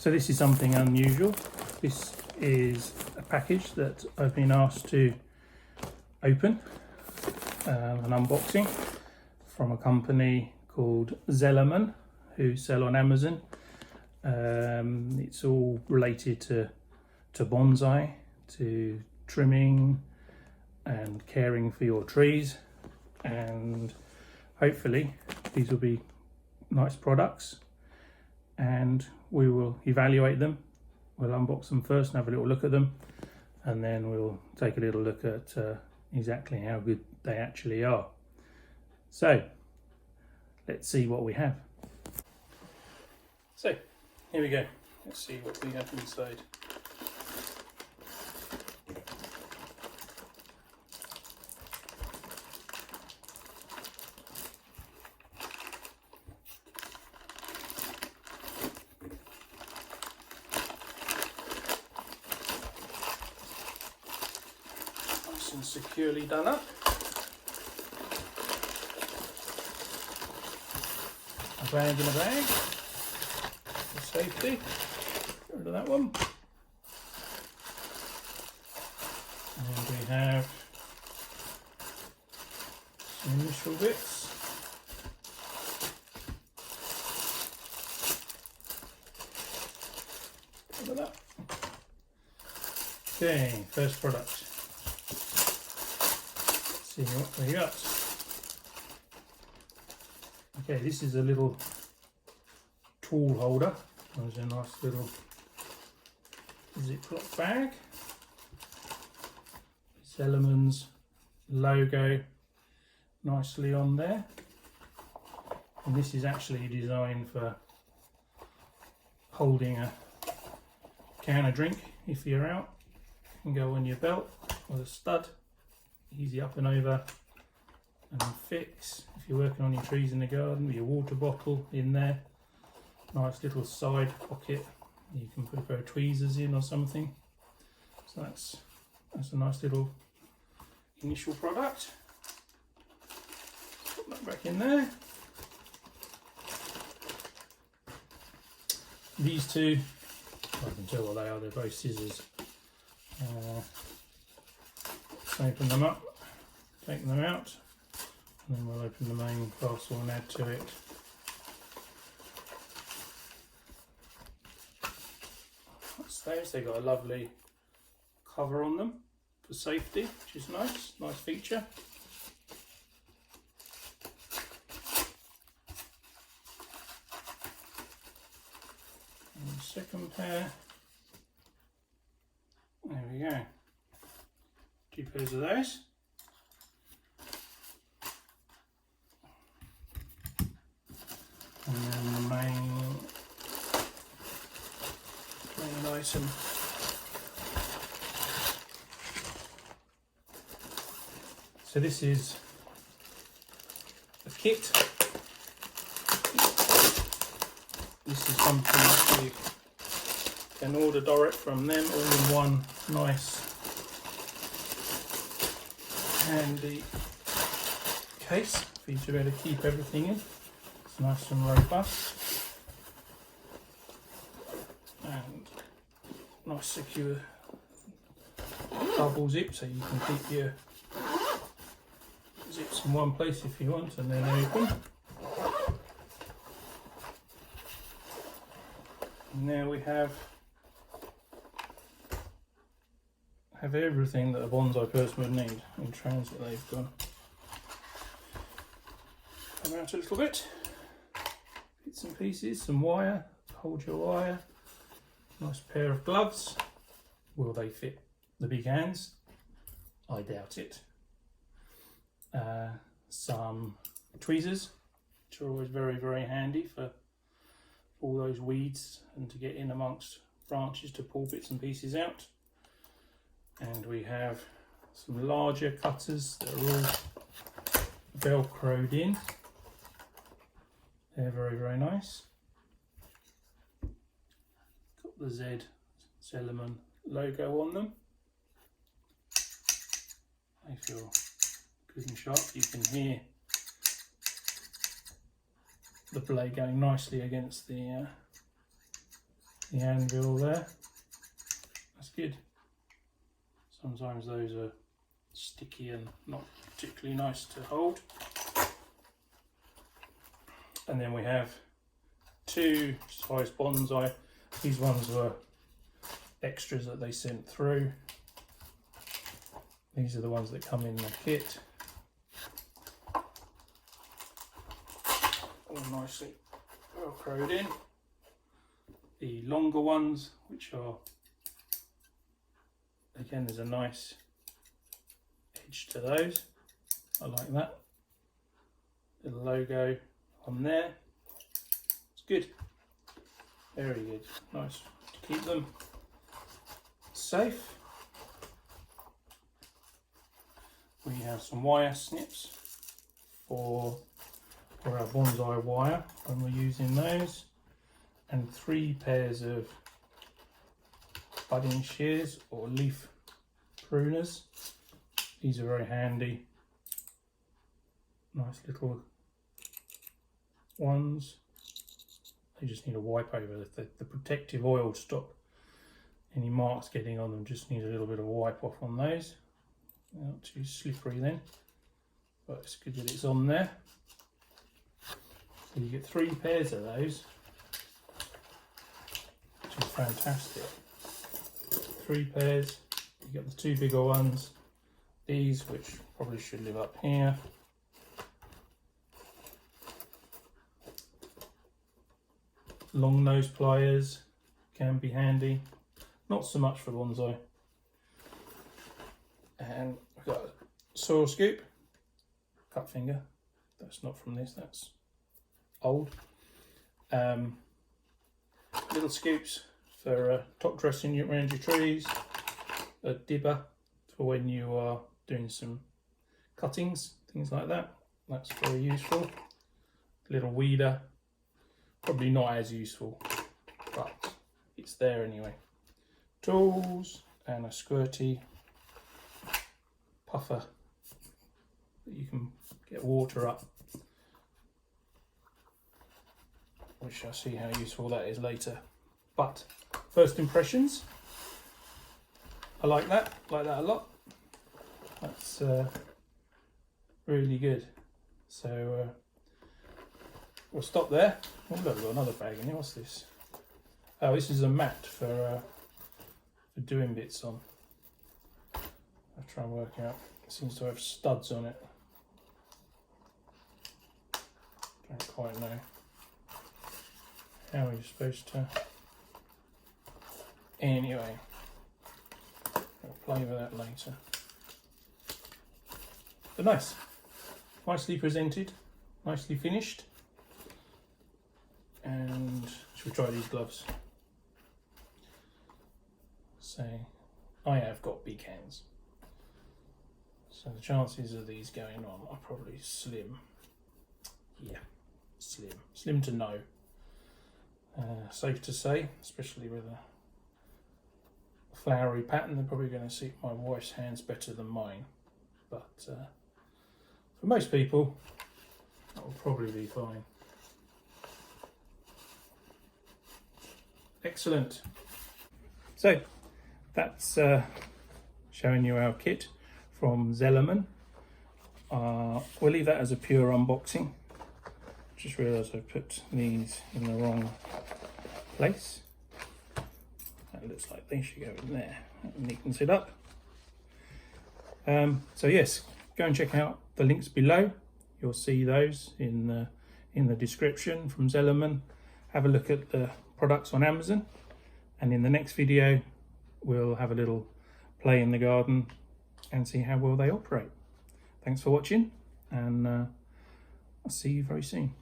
So this is something unusual. This is a package that I've been asked to open, an unboxing from a company called Zelarman, who sell on Amazon. It's all related to bonsai, to trimming and caring for your trees, and hopefully these will be nice products, and we will evaluate them. We'll unbox them first and have a little look at them, and then we'll take a little look at exactly how good they actually are. So let's see what we have. So here we go. Let's see what we have inside. Nice and securely done up. A bag in a bag for safety. Get rid of that one. And we have some initial bits. Get rid of that. Okay, first product. Let's see what we got. Okay, this is a little tool holder. There's a nice little Ziploc bag. Zelarman's logo nicely on there. And this is actually designed for holding a can of drink if you're out. You can go on your belt with a stud, easy up and over and fix. If you're working on your trees in the garden, with your water bottle in there. Nice little side pocket. You can put a pair of tweezers in or something. So that's a nice little initial product. Put that back in there. These two, I can tell what they are. They're both scissors. Let's open them up, take them out, and then we'll open the main parcel and add to it. That's those. They've got a lovely cover on them for safety, which is nice feature. And the second pair, there we go. 2 pairs of those. And then the main item. So this is a kit. This is something that you can order direct from them, all in one nice handy case for you to be able to keep everything in. It's nice and robust and nice secure double zip, so you can keep your zips in one place if you want, and then open. And now we have everything that a bonsai person would need. In transit they've gone. Come out a little bit. Bits and pieces, some wire, hold your wire. Nice pair of gloves. Will they fit the big hands? I doubt it. Some tweezers, which are always very handy for all those weeds and to get in amongst branches to pull bits and pieces out. And we have some larger cutters that are all velcroed in. They're very nice. Got the Zelarman logo on them. They feel good and sharp. You can hear the blade going nicely against the the anvil there. That's good. Sometimes those are sticky and not particularly nice to hold. And then we have two size bonsai. These ones were extras that they sent through. These are the ones that come in the kit. All nicely velcroed in. The longer ones, which are, again, there's a nice edge to those. I like that. Little logo on there. It's good. Very good. Nice to keep them safe. We have some wire snips for our bonsai wire when we're using those, and 3 pairs of budding shears or leaf pruners. These are very handy. Nice little ones. They just need a wipe over the protective oil to stop any marks getting on them. Just need a little bit of a wipe off on those. Not too slippery then, but it's good that it's on there. So you get 3 pairs of those, which is fantastic. 3 pairs. You get the 2 bigger ones, these, which probably should live up here. Long nose pliers can be handy, not so much for bonsai. And we've got a soil scoop, cut finger. That's not from this, that's old. Little scoops for top dressing around your trees, a dibber for when you are doing some cuttings, things like that. That's very useful. Little weeder, probably not as useful, but it's there anyway. Tools and a squirty puffer that you can get water up, which I'll see how useful that is later. But first impressions, I like that a lot. That's really good. So we'll stop there. Oh look, we've got another bag in here. What's this? Oh, this is a mat for doing bits on. I'll try and work out. It seems to have studs on it. Don't quite know how you're supposed to. Anyway, I'll play with that later. But nice. Nicely presented, nicely finished. And should we try these gloves? So, I have got big hands. So the chances of these going on are probably slim. Yeah, slim. Slim to no. Safe to say, especially with a flowery pattern, they're probably going to suit my wife's hands better than mine. But for most people, that will probably be fine. Excellent. So that's showing you our kit from Zelarman. We'll leave that as a pure unboxing. Just realised I put these in the wrong place. That looks like they should go in there. That neatens it up. So yes, go and check out the links below. You'll see those in the description from Zelarman. Have a look at the products on Amazon, and in the next video we'll have a little play in the garden and see how well they operate. Thanks for watching, and I'll see you very soon.